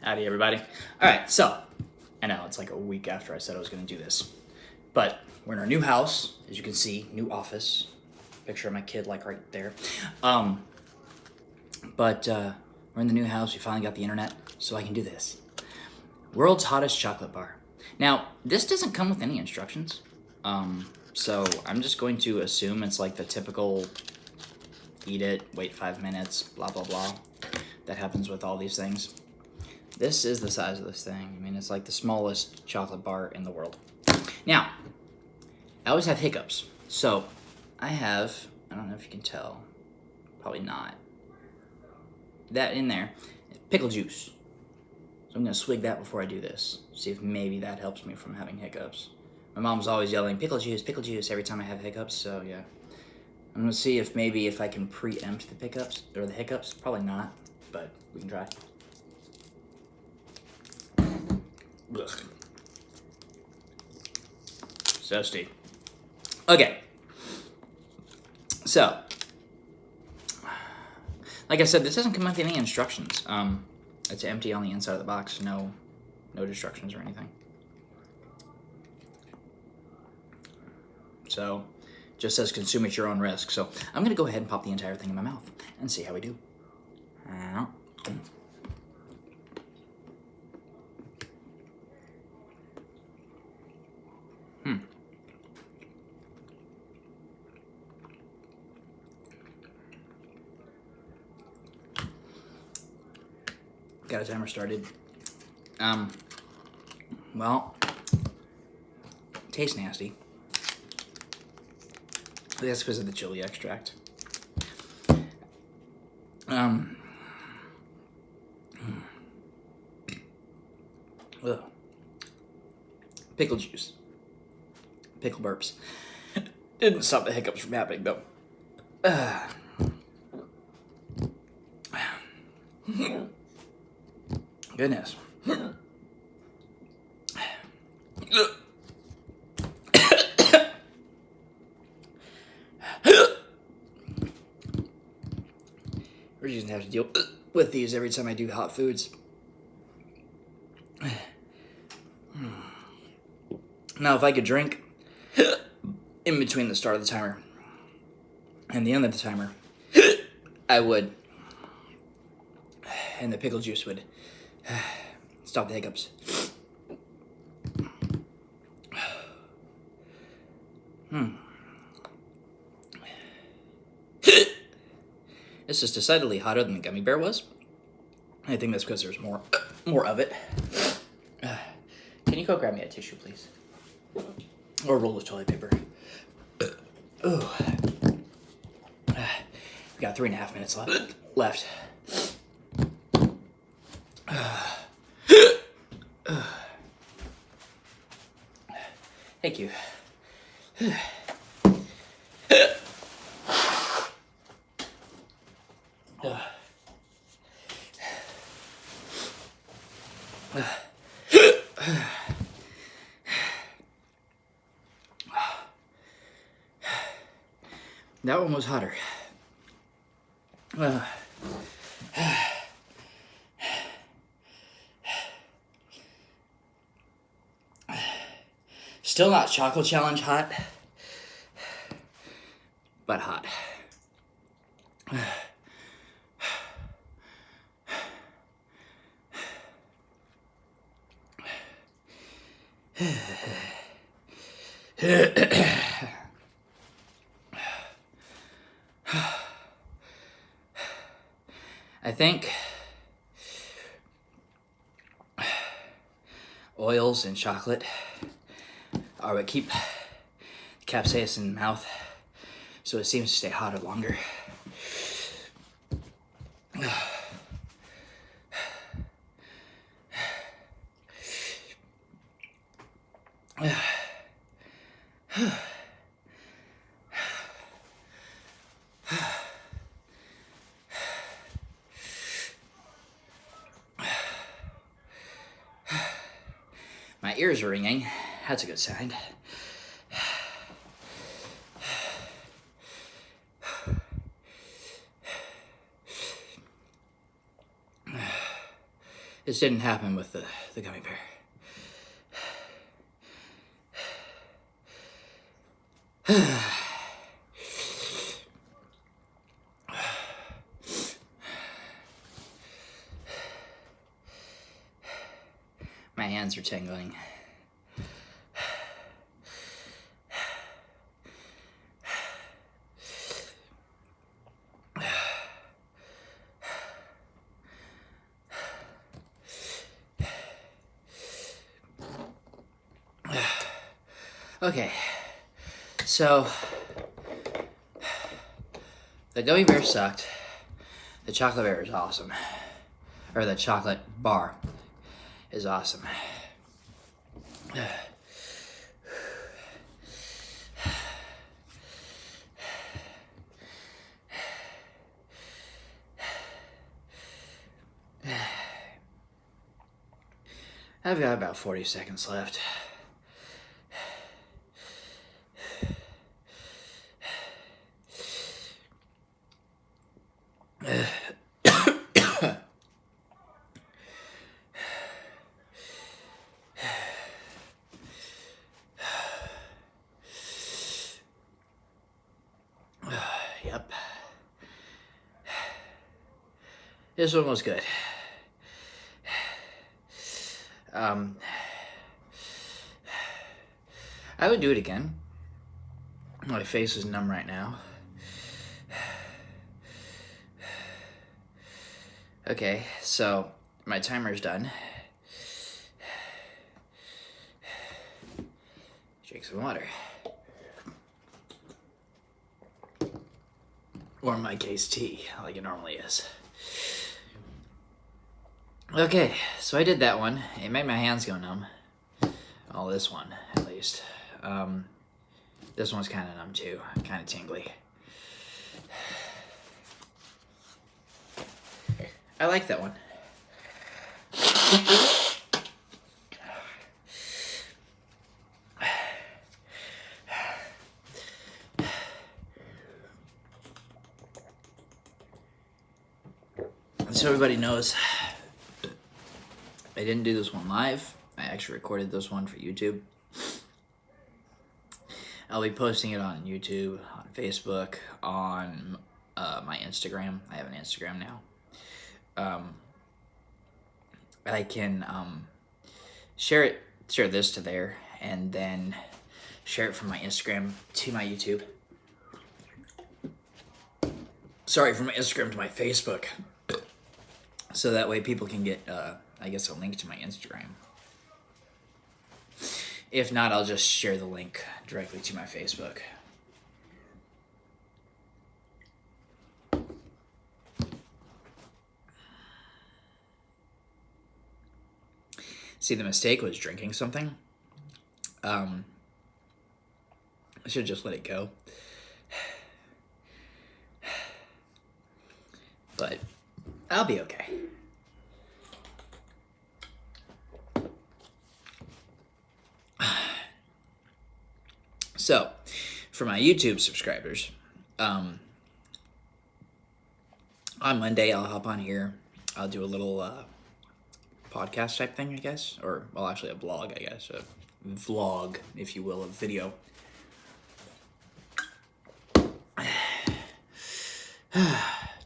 Howdy, everybody. All right, so I know it's like a week after I said I was going to do this, but we're in our new house, as you can see, new office. Picture of my kid, like right there. But we're in the new house. We finally got the internet, so I can do this. World's hottest chocolate bar. Now, this doesn't come with any instructions, so I'm just going to assume it's like the typical eat it, wait 5 minutes, blah, blah, blah. That happens with all these things. This is the size of this thing. I mean, it's like the smallest chocolate bar in the world. Now, I always have hiccups. So, I don't know if you can tell, probably not, that in there, pickle juice. So I'm going to swig that before I do this. See if maybe that helps me from having hiccups. My mom's always yelling, pickle juice, every time I have hiccups, so yeah. I'm going to see if maybe if I can preempt the pickups, or the hiccups. Probably not, but we can try. Ugh. Zesty. Okay. So, like I said, this doesn't come with any instructions. It's empty on the inside of the box. No instructions or anything. So, just says consume at your own risk. So, I'm going to go ahead and pop the entire thing in my mouth and see how we do. Got a timer started. Well, tastes nasty. That's because of the chili extract. Ugh. Pickle juice. Pickle burps. Didn't stop the hiccups from happening, though. Goodness. We're just gonna have to deal with these every time I do hot foods. Now, if I could drink in between the start of the timer and the end of the timer, I would. And the pickle juice would stop the hiccups. This is decidedly hotter than the gummy bear was. I think that's because there's more of it. Can you go grab me a tissue, please? Or a roll of toilet paper. Oh. We got 3.5 minutes left. Thank you. That one was hotter. Still not chocolate challenge hot, but hot. I think oils and chocolate are what keep the capsaicin in the mouth, so it seems to stay hotter longer. My ears are ringing. That's a good sign. This didn't happen with the gummy bear. My hands are tingling. Okay, so the gummy bear sucked. The chocolate bear is awesome. Or the chocolate bar is awesome. I've got about 40 seconds left. Yep. This one was good. I would do it again. My face is numb right now. Okay, so my timer's done. Drink some water. Or in my case, tea, like it normally is. Okay, so I did that one. It made my hands go numb. Oh, this one, at least. This one's kind of numb too, kind of tingly. I like that one. So everybody knows, I didn't do this one live. I actually recorded this one for YouTube. I'll be posting it on YouTube, on Facebook, on my Instagram. I have an Instagram now. I can share this to there, and then share it from my Instagram to my YouTube. Sorry, from my Instagram to my Facebook. So that way people can get, I guess, a link to my Instagram. If not, I'll just share the link directly to my Facebook. See, the mistake was drinking something. I should just let it go. But I'll be okay. So, for my YouTube subscribers, on Monday I'll hop on here. I'll do a little podcast type thing, I guess. Or, well, actually a blog, I guess. A vlog, if you will, a video.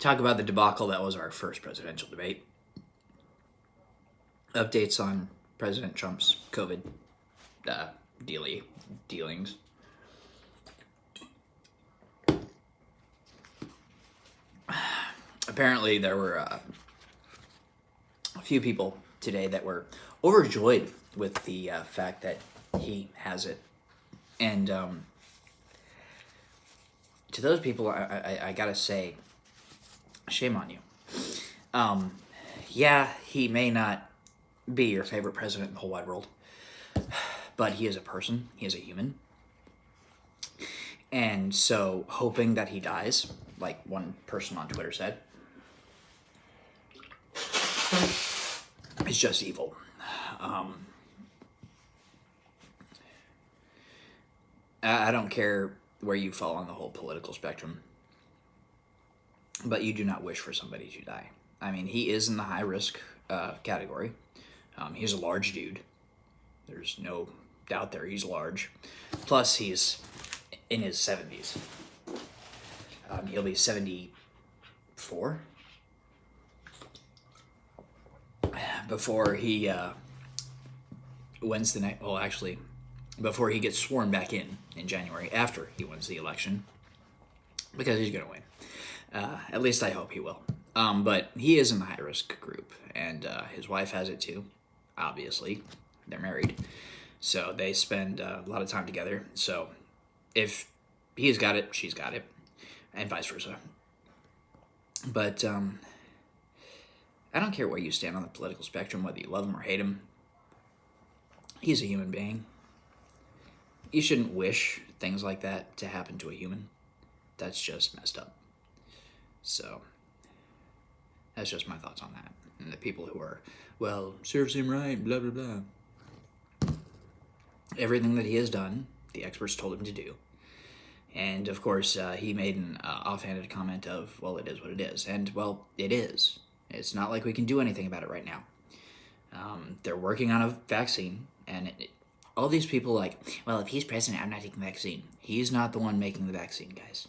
Talk about the debacle that was our first presidential debate. Updates on President Trump's COVID dealings. Apparently there were a few people today that were overjoyed with the fact that he has it. And to those people, I gotta say, shame on you. Yeah, he may not be your favorite president in the whole wide world, but he is a person, he is a human. And so hoping that he dies, like one person on Twitter said, is just evil. I don't care where you fall on the whole political spectrum, but you do not wish for somebody to die. I mean, he is in the high risk category. He's a large dude. There's no doubt there. He's large. Plus, he's in his 70s. He'll be 74 before he wins the next. Well, actually, before he gets sworn back in January after he wins the election, because he's going to win. At least I hope he will. But he is in the high-risk group, and his wife has it too, obviously. They're married, so they spend a lot of time together. So if he's got it, she's got it, and vice versa. But I don't care where you stand on the political spectrum, whether you love him or hate him. He's a human being. You shouldn't wish things like that to happen to a human. That's just messed up. So that's just my thoughts on that. And the people who are, well, serves him right, blah, blah, blah. Everything that he has done, the experts told him to do. And, of course, he made an offhanded comment of, well, it is what it is. And, well, it is. It's not like we can do anything about it right now. They're working on a vaccine, and all these people like, well, if he's president, I'm not taking the vaccine. He's not the one making the vaccine, guys.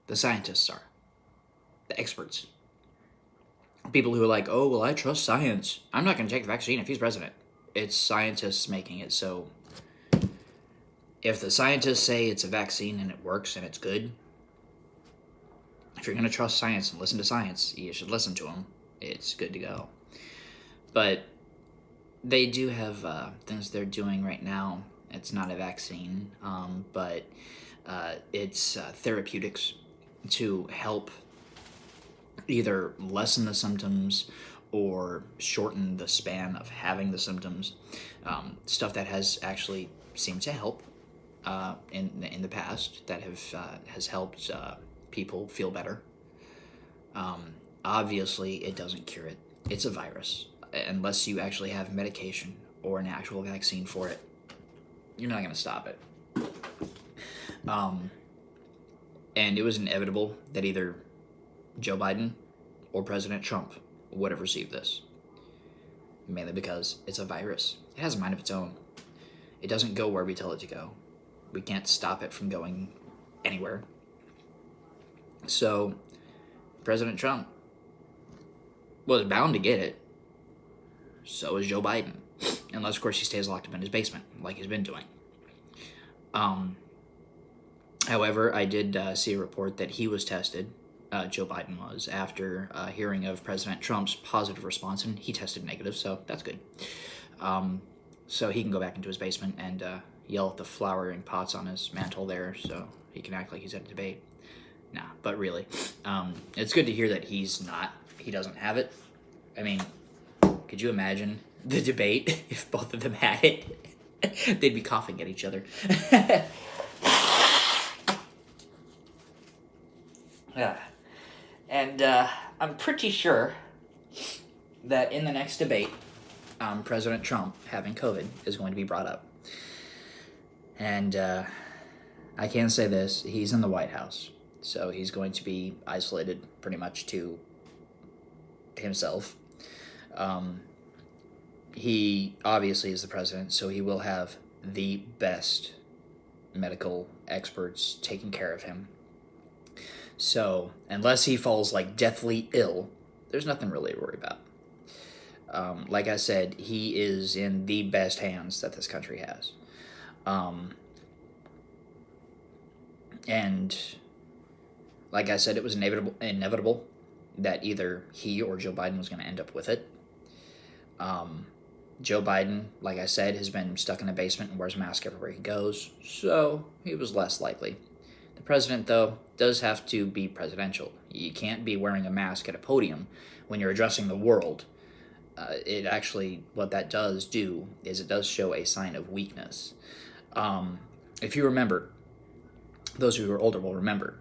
The scientists are. The experts. People who are like, oh, well, I trust science. I'm not going to take the vaccine if he's president. It's scientists making it, so if the scientists say it's a vaccine and it works and it's good, if you're going to trust science and listen to science, you should listen to them. It's good to go. But they do have things they're doing right now. It's not a vaccine, but it's therapeutics to help either lessen the symptoms or shorten the span of having the symptoms. Stuff that has actually seemed to help in the past, that has helped people feel better. Obviously, it doesn't cure it. It's a virus. Unless you actually have medication or an actual vaccine for it, you're not going to stop it. And it was inevitable that either Joe Biden or President Trump would have received this. Mainly because it's a virus. It has a mind of its own. It doesn't go where we tell it to go. We can't stop it from going anywhere. So, President Trump was bound to get it. So is Joe Biden. Unless, of course, he stays locked up in his basement, like he's been doing. However, I did see a report that he was tested, Joe Biden was, after hearing of President Trump's positive response, and he tested negative, so that's good. So he can go back into his basement and yell at the flowering pots on his mantle there, so he can act like he's at a debate. Nah, but really, it's good to hear that he doesn't have it. I mean, could you imagine the debate if both of them had it? They'd be coughing at each other. Yeah. And I'm pretty sure that in the next debate, President Trump having COVID is going to be brought up. And I can say this, he's in the White House, so he's going to be isolated pretty much to himself. He obviously is the president, so he will have the best medical experts taking care of him. So, unless he falls like deathly ill, there's nothing really to worry about. Like I said, he is in the best hands that this country has. And like I said, it was inevitable that either he or Joe Biden was going to end up with it. Joe Biden, like I said, has been stuck in a basement and wears a mask everywhere he goes, so he was less likely. The president, though, does have to be presidential. You can't be wearing a mask at a podium when you're addressing the world. It actually, what that does do is it does show a sign of weakness. If you remember, those who are older will remember,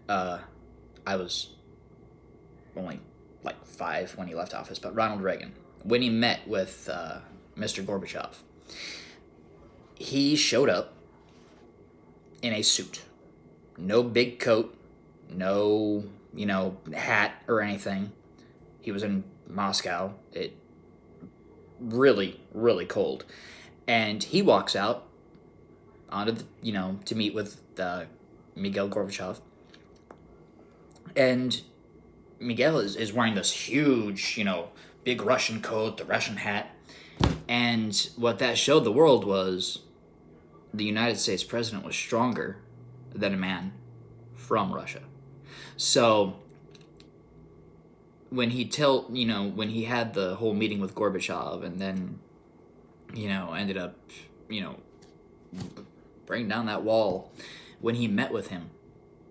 I was only like 5 when he left office, but Ronald Reagan, when he met with Mr. Gorbachev, he showed up in a suit. No big coat, no, hat or anything. He was in Moscow. It really, really cold. And he walks out onto the, to meet with Miguel Gorbachev. And Miguel is wearing this huge, big Russian coat, the Russian hat. And what that showed the world was the United States president was stronger than a man from Russia. So when when he had the whole meeting with Gorbachev and then, ended up, bringing down that wall, when he met with him,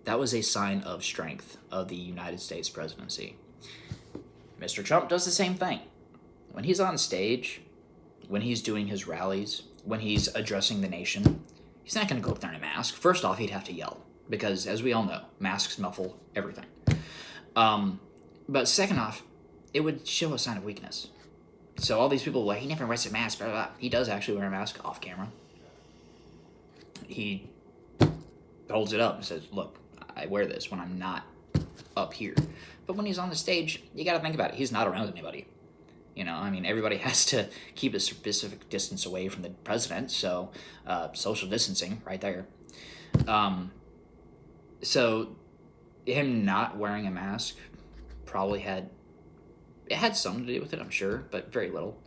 that was a sign of strength of the United States presidency. Mr. Trump does the same thing. When he's on stage, when he's doing his rallies, when he's addressing the nation, he's not going to go up there in a mask. First off, he'd have to yell because, as we all know, masks muffle everything. But second off, it would show a sign of weakness. So all these people, he never wears a mask, blah, blah, blah. He does actually wear a mask off camera. He holds it up and says, look, I wear this when I'm not up here. But when he's on the stage, you got to think about it. He's not around anybody. Everybody has to keep a specific distance away from the president, so social distancing right there. So him not wearing a mask probably had something to do with it, I'm sure, but very little.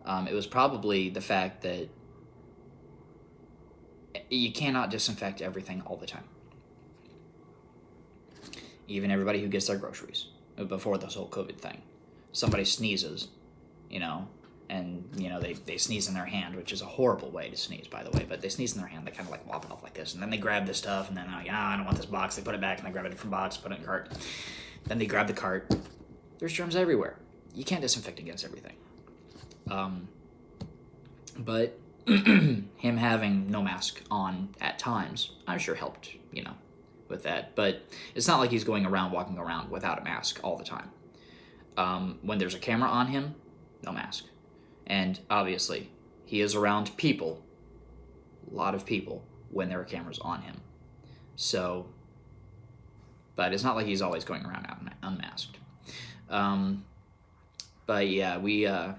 It was probably the fact that you cannot disinfect everything all the time. Even everybody who gets their groceries before this whole COVID thing. Somebody sneezes, and, they sneeze in their hand, which is a horrible way to sneeze, by the way, but they sneeze in their hand, they kind of like whop it off like this, and then they grab this stuff, and then, I don't want this box, they put it back, and they grab a different box, put it in a cart. Then they grab the cart. There's germs everywhere. You can't disinfect against everything. But him having no mask on at times, I'm sure helped, with that. But it's not like he's walking around without a mask all the time. When there's a camera on him, no mask. And obviously, he is around people, a lot of people, when there are cameras on him. So, but it's not like he's always going around unmasked. But yeah, we're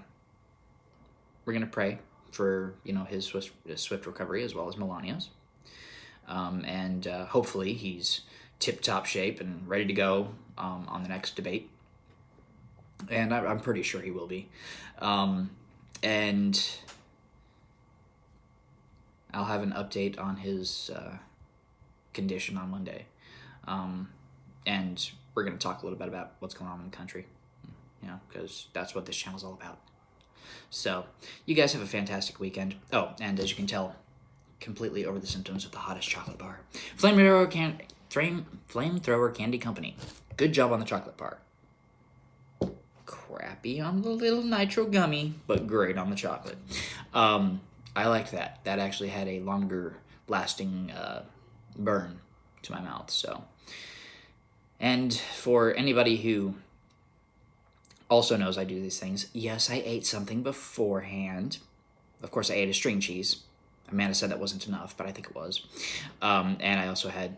gonna pray for his swift recovery as well as Melania's, and hopefully he's tip-top shape and ready to go on the next debate. And I'm pretty sure he will be. And I'll have an update on his condition on Monday. And we're going to talk a little bit about what's going on in the country, because that's what this channel's all about. So, you guys have a fantastic weekend. Oh, and as you can tell, completely over the symptoms of the hottest chocolate bar. Flamethrower Candy Company. Good job on the chocolate bar. Crappy on the little nitro gummy, but great on the chocolate. I liked that. That actually had a longer lasting burn to my mouth. So, and for anybody who also knows I do these things, yes, I ate something beforehand. Of course, I ate a string cheese. Amanda said that wasn't enough, but I think it was. And I also had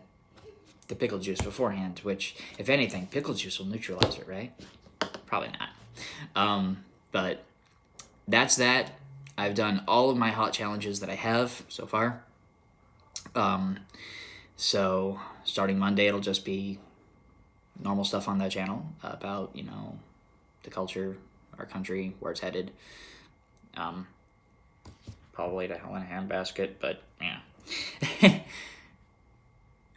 the pickle juice beforehand, which, if anything, pickle juice will neutralize it, right? Probably not. But that's that. I've done all of my hot challenges that I have so far. So starting Monday, it'll just be normal stuff on that channel about, the culture, our country, where it's headed. Probably to hell in a handbasket, but yeah.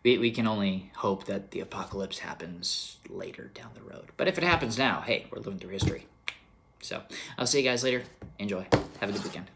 We can only hope that the apocalypse happens later down the road. But if it happens now, hey, we're living through history. So, I'll see you guys later. Enjoy. Have a good weekend.